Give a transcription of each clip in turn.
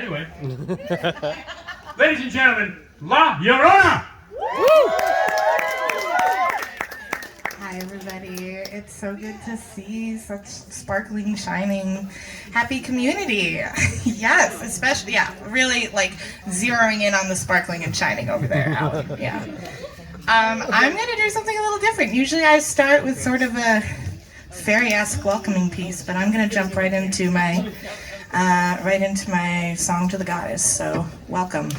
Anyway, ladies and gentlemen, La Llorona! Hi everybody, it's so good to see such sparkling, shining, happy community. Yes, especially, yeah, really like zeroing in on the sparkling and shining over there, Alan. Yeah. I'm gonna do something a little different. Usually I start with sort of a fairy-esque welcoming piece, but I'm gonna jump right into my song to the goddess, so welcome.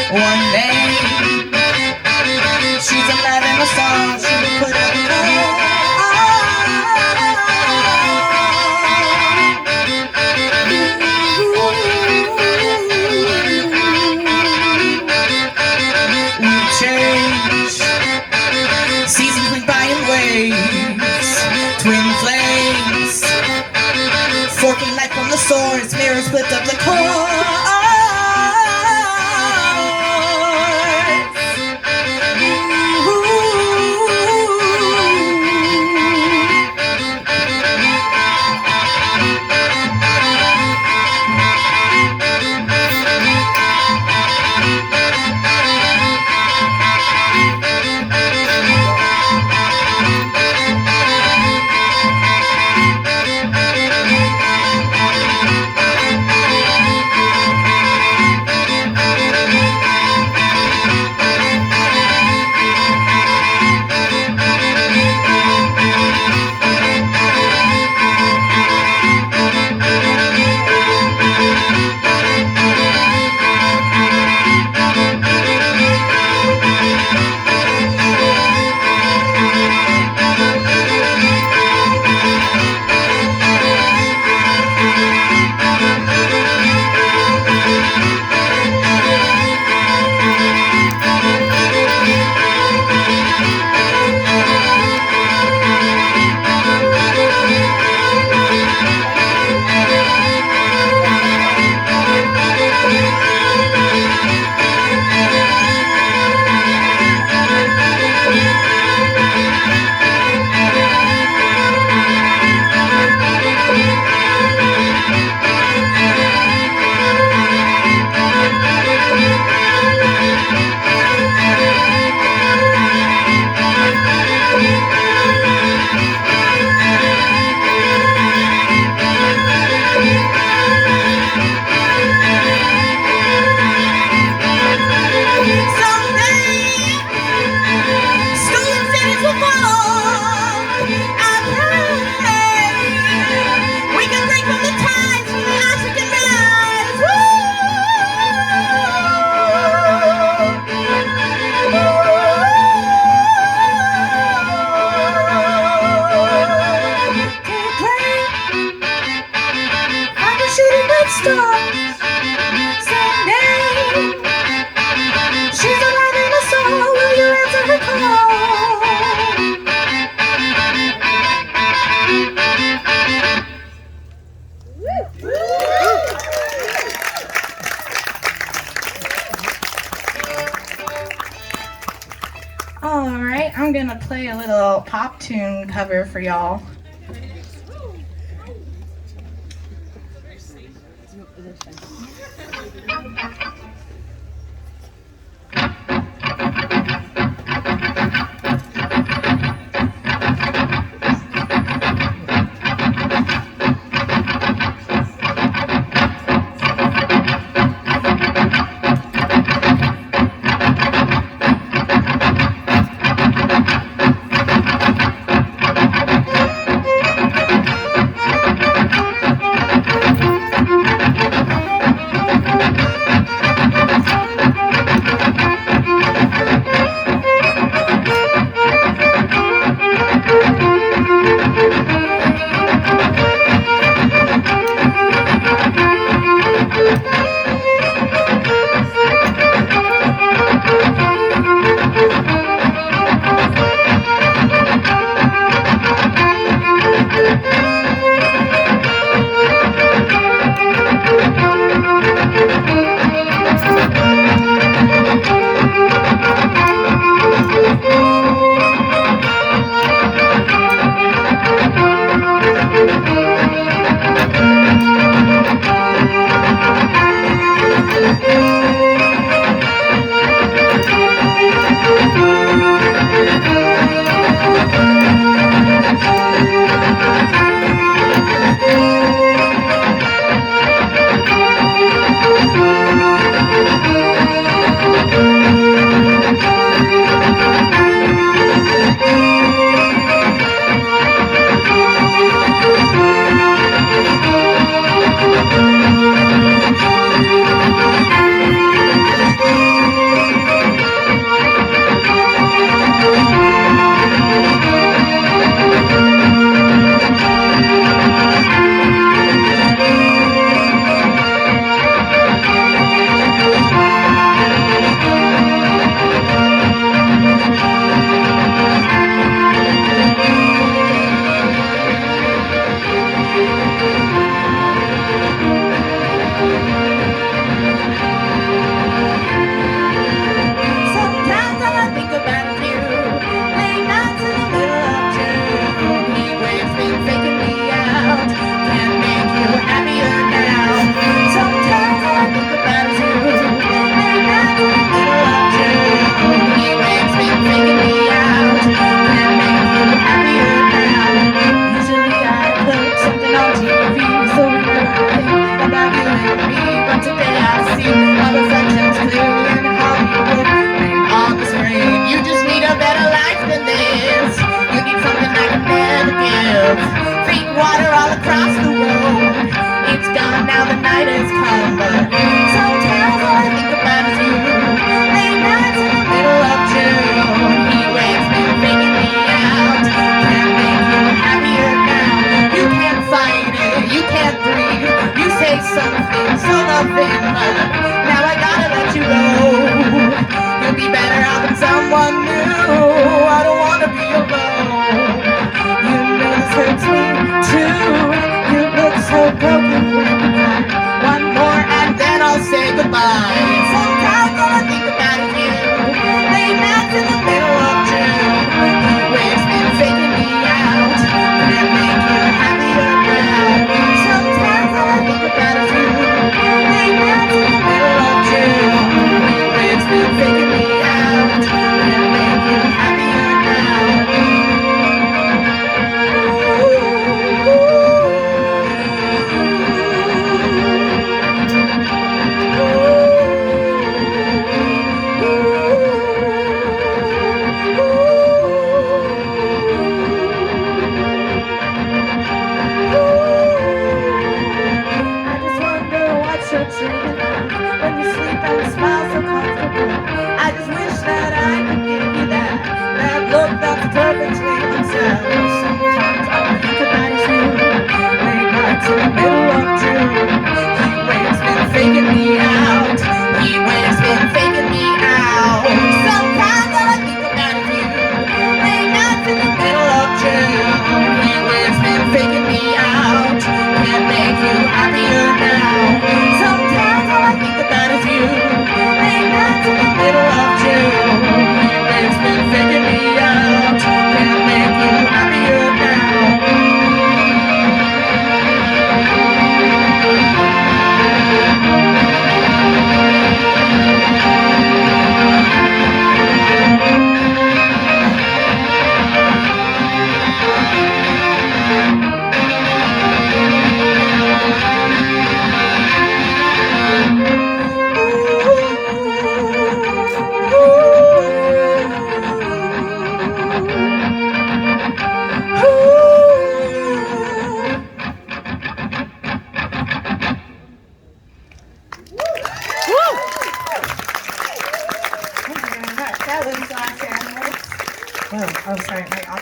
One day, she's alive in the song, she will put up we change, seasons went by in waves, twin flames, forking light from the swords, mirrors split up the core. Alright, I'm gonna play a little pop tune cover for y'all.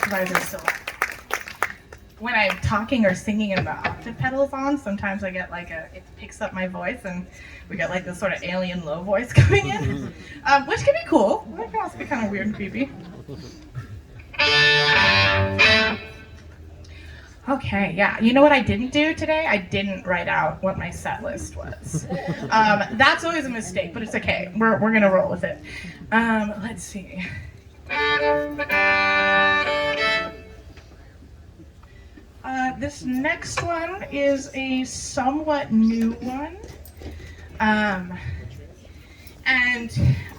supervisor still. When I'm talking or singing and the octave pedal is on, sometimes I get like it picks up my voice and we get like this sort of alien low voice coming in, which can be cool. It can also be kind of weird and creepy. Okay, yeah. You know what I didn't do today? I didn't write out what my set list was. That's always a mistake, but it's okay. We're gonna roll with it. Let's see. This next one is a somewhat new one. And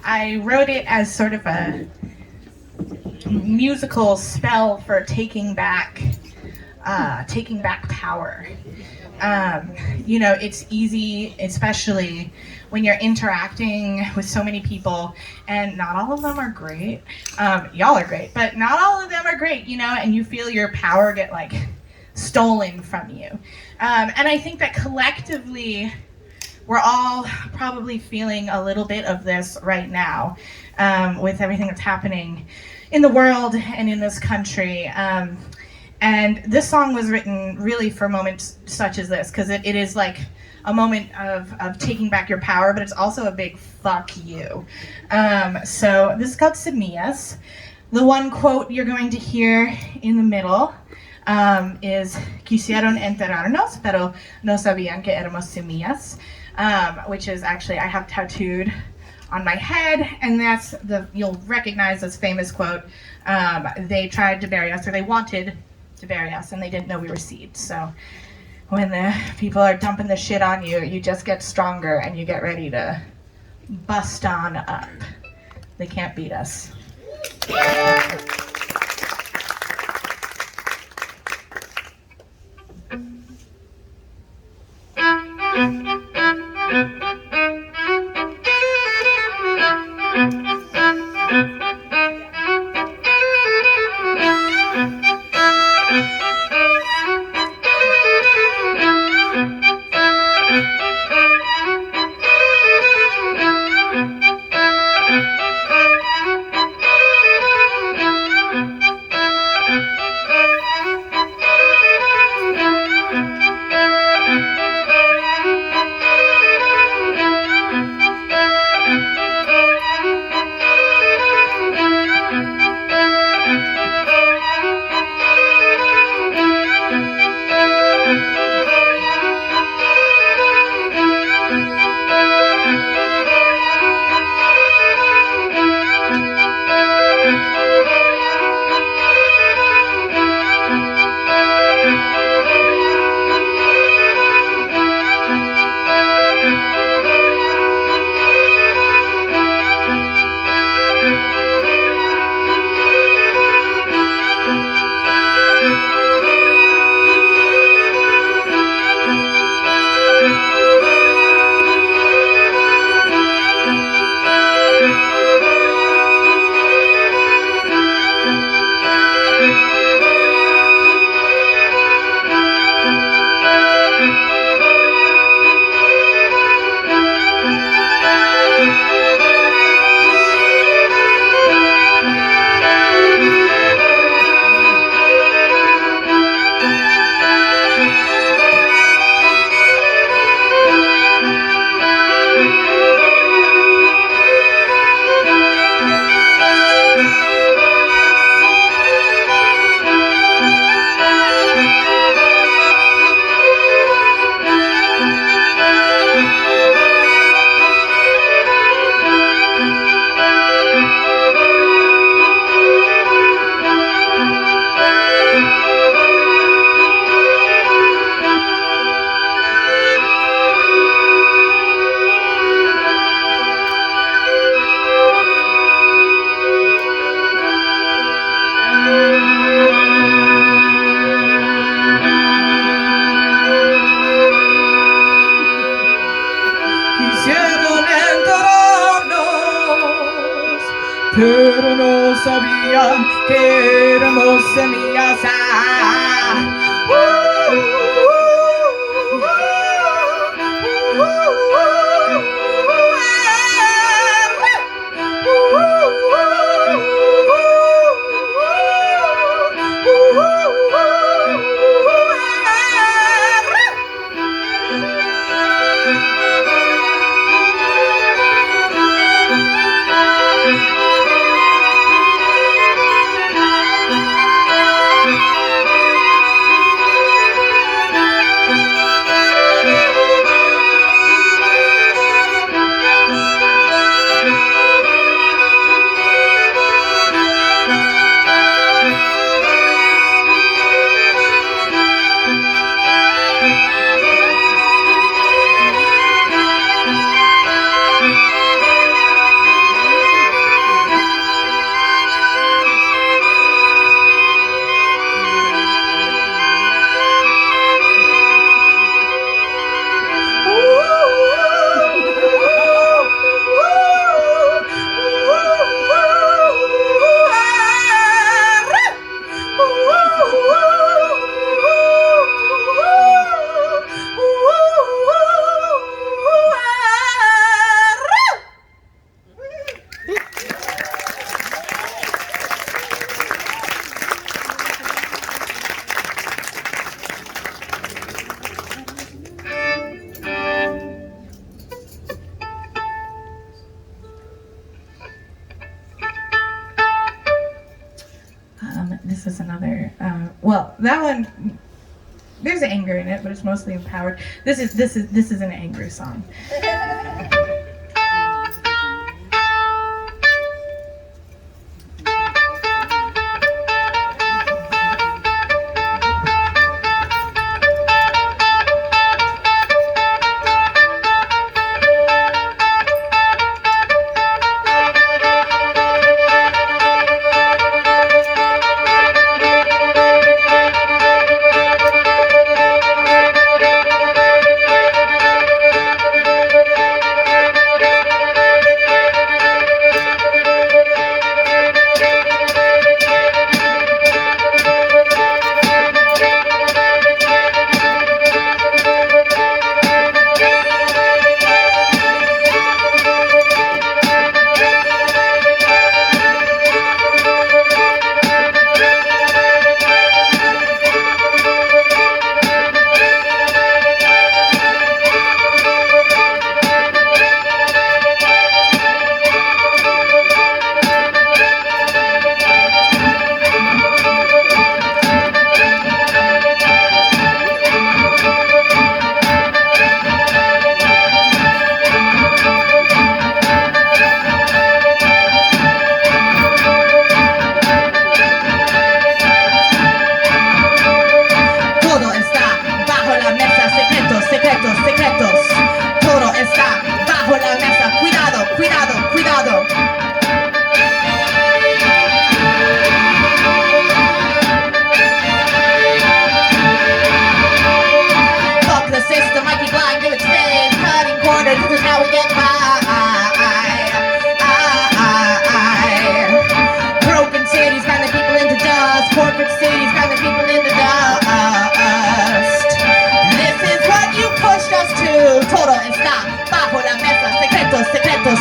I wrote it as sort of a musical spell for taking back power. You know, it's easy, especially when you're interacting with so many people, and not all of them are great. Y'all are great, but not all of them are great, you know, and you feel your power get like stolen from you. And I think that collectively, we're all probably feeling a little bit of this right now, with everything that's happening in the world and in this country. And this song was written really for moments such as this, because it is like a moment of taking back your power, but it's also a big fuck you. So this is called Semillas. The one quote you're going to hear in the middle is quisieron enterrarnos, pero no sabían que éramos semillas, which is actually, I have tattooed on my head, and that's you'll recognize this famous quote. They tried to bury us, or they wanted to bury us, and they didn't know we were seeds. So when the people are dumping the shit on you, you just get stronger and you get ready to bust on up. They can't beat us. pero no sabían que éramos semillas. Well, that one, there's anger in it, but it's mostly empowered. This is an angry song.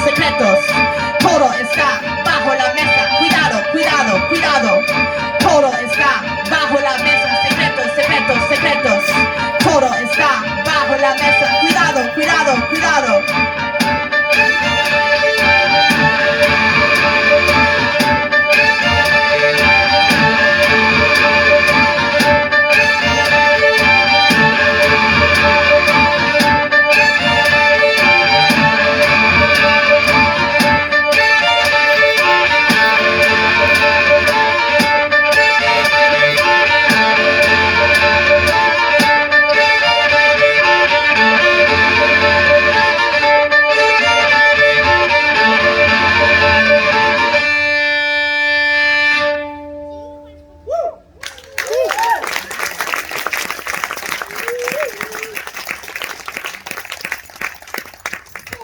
Secretos. Todo está bajo la mesa. Cuidado, cuidado, cuidado. Todo está bajo la mesa. Secretos, secretos, secretos. Todo está bajo la mesa. Cuidado, cuidado, cuidado.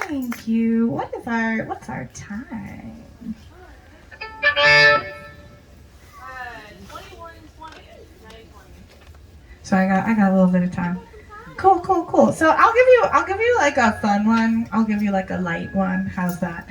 Thank you. What's our time? 21:20. So I got a little bit of time. Cool. So I'll give you like a fun one. I'll give you like a light one. How's that?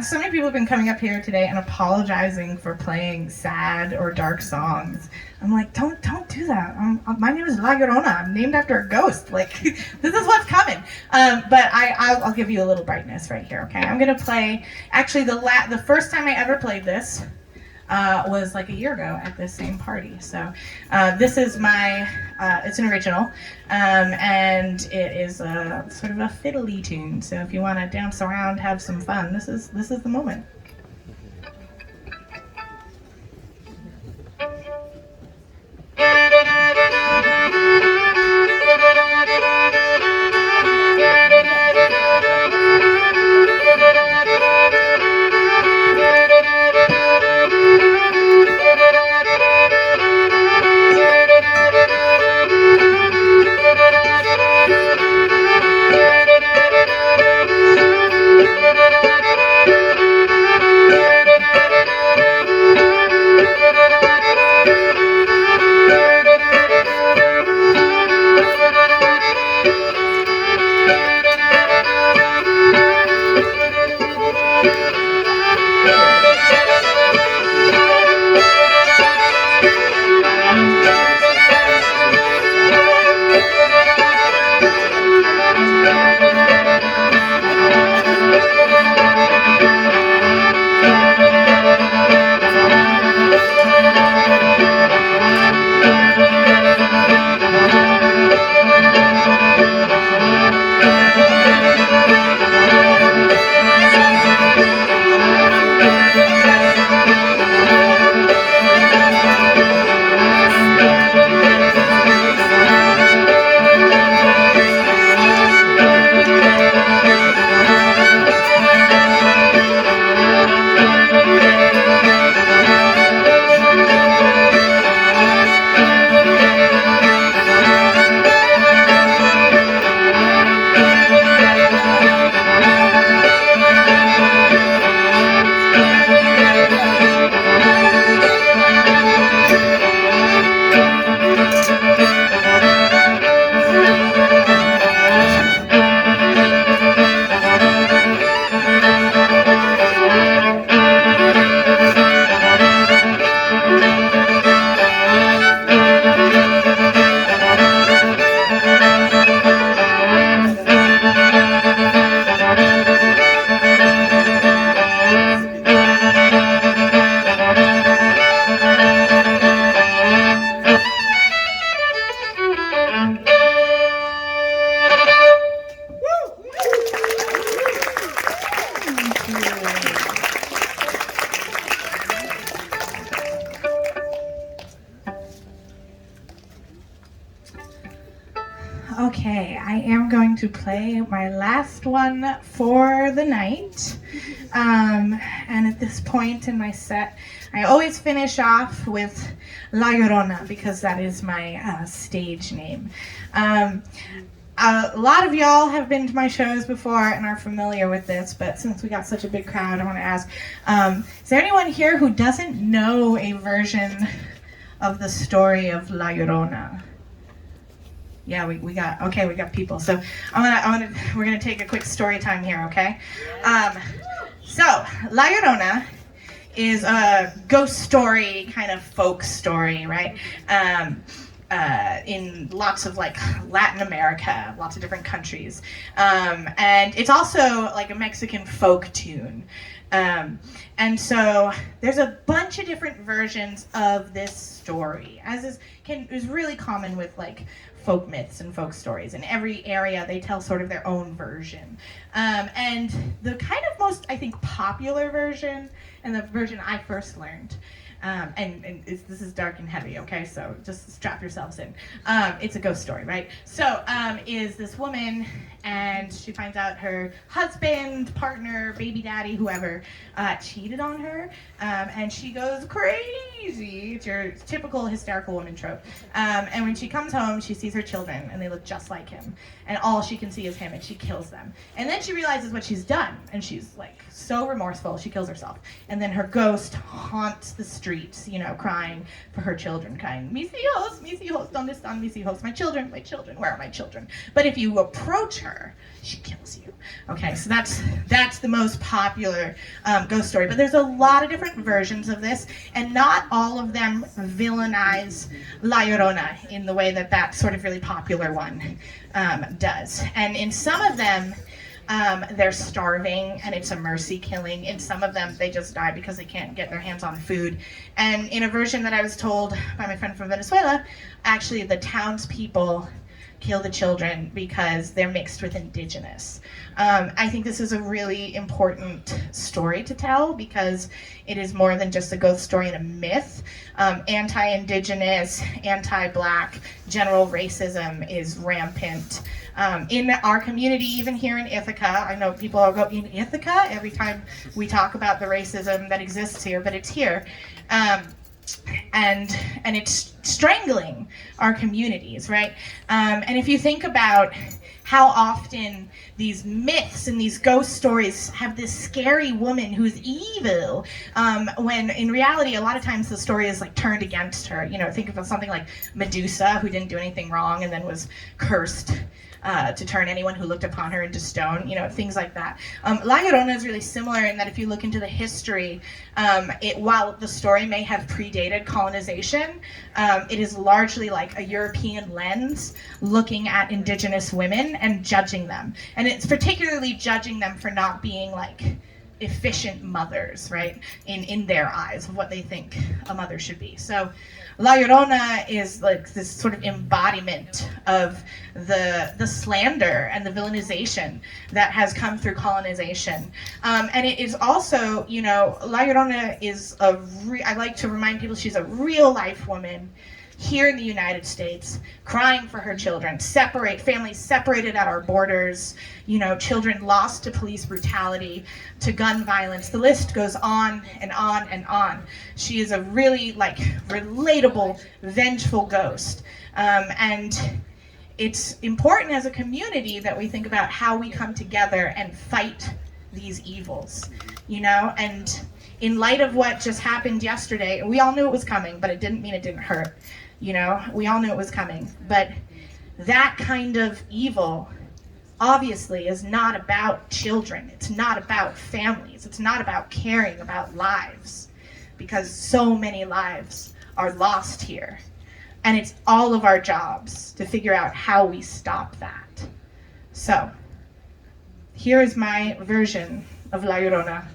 So many people have been coming up here today and apologizing for playing sad or dark songs. I'm like, don't do that. My name is La Llorona. I'm named after a ghost. Like, this is what's coming. But I'll give you a little brightness right here. Okay, I'm gonna play. Actually, the first time I ever played this was like a year ago at this same party. So this is it's an original, and it is sort of a fiddly tune. So if you want to dance around, have some fun, this is the moment. Okay, I am going to play my last one for the night. And at this point in my set, I always finish off with La Llorona because that is my stage name. A lot of y'all have been to my shows before and are familiar with this, but since we got such a big crowd, I want to ask, is there anyone here who doesn't know a version of the story of La Llorona? Yeah, we got people. So we're gonna take a quick story time here, okay? So La Llorona is a ghost story, kind of folk story, right? In lots of like Latin America, lots of different countries, and it's also like a Mexican folk tune. And so there's a bunch of different versions of this story, as is really common with like folk myths and folk stories. In every area, they tell sort of their own version. And the kind of most, I think, popular version, and the version I first learned, this is dark and heavy, okay? So just strap yourselves in. It's a ghost story, right? So is this woman, and she finds out her husband, partner, baby daddy, whoever, cheated on her, and she goes crazy. It's your typical hysterical woman trope. And when she comes home, she sees her children, and they look just like him. And all she can see is him, and she kills them. And then she realizes what she's done, and she's like so remorseful, she kills herself. And then her ghost haunts the streets, you know, crying for her children, crying, mis hijos, ¿dónde están mis hijos? My children, where are my children? But if you approach her, she kills you. Okay, so that's the most popular ghost story. But there's a lot of different versions of this, and not all of them villainize La Llorona in the way that sort of really popular one does. And in some of them, they're starving and it's a mercy killing. In some of them, they just die because they can't get their hands on food. And in a version that I was told by my friend from Venezuela, actually the townspeople kill the children because they're mixed with indigenous. I think this is a really important story to tell because it is more than just a ghost story and a myth. Anti-indigenous, anti-black, general racism is rampant. In our community, even here in Ithaca, I know people will go, in Ithaca, every time we talk about the racism that exists here, but it's here. And it's strangling our communities, right? And if you think about how often these myths and these ghost stories have this scary woman who's evil, when in reality, a lot of times the story is like turned against her. You know, think of something like Medusa, who didn't do anything wrong and then was cursed to turn anyone who looked upon her into stone, you know, things like that. La Llorona is really similar in that if you look into the history, while the story may have predated colonization, it is largely like a European lens looking at indigenous women and judging them. And it's particularly judging them for not being like efficient mothers, right, in their eyes of what they think a mother should be. So La Llorona is like this sort of embodiment of the slander and the villainization that has come through colonization. And it is also, you know, La Llorona is I like to remind people she's a real life woman here in the United States, crying for her children, families separated at our borders, you know, children lost to police brutality, to gun violence. The list goes on and on and on. She is a really like relatable, vengeful ghost. And it's important as a community that we think about how we come together and fight these evils, you know, and in light of what just happened yesterday, we all knew it was coming, but it didn't mean it didn't hurt. You know, we all knew it was coming, but that kind of evil obviously is not about children. It's not about families. It's not about caring about lives, because so many lives are lost here. And it's all of our jobs to figure out how we stop that. So, here is my version of La Llorona.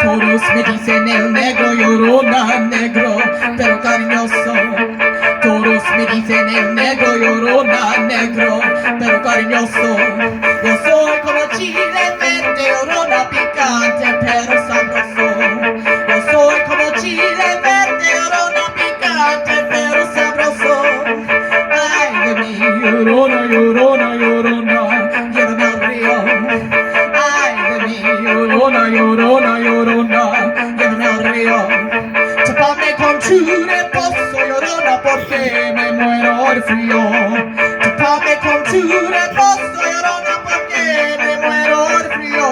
Todos me dicen el negro, llorona, negro, pero cariñoso. Todos me dicen el negro, llorona, negro, pero cariñoso. Yo soy como chile verde, llorona, picante, pero sabroso. Yo soy como chile verde, llorona, picante, pero sabroso. Ay de mí, llorona, llorona, llorona, llévame al río. Ay de mí, llorona, llorona, llorona, llévame al río. Tápame con tu reposo, llorona, porque me muero de frío. Tápame con tu reposo, llorona, porque me muero de frío.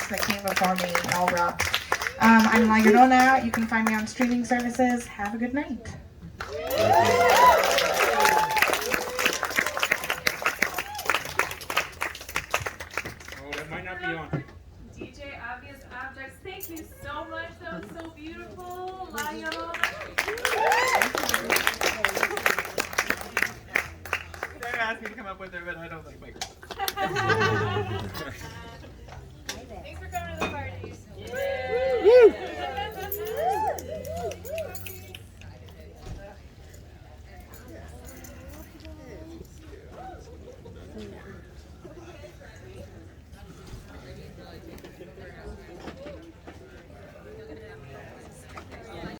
That came before me, all rock. I'm Llorona. You can find me on streaming services. Have a good night. Oh, that might not be on. DJ Obvious Objects, thank you so much. That was so beautiful. La Llorona. They asked me to come up with it, but I don't like microphones.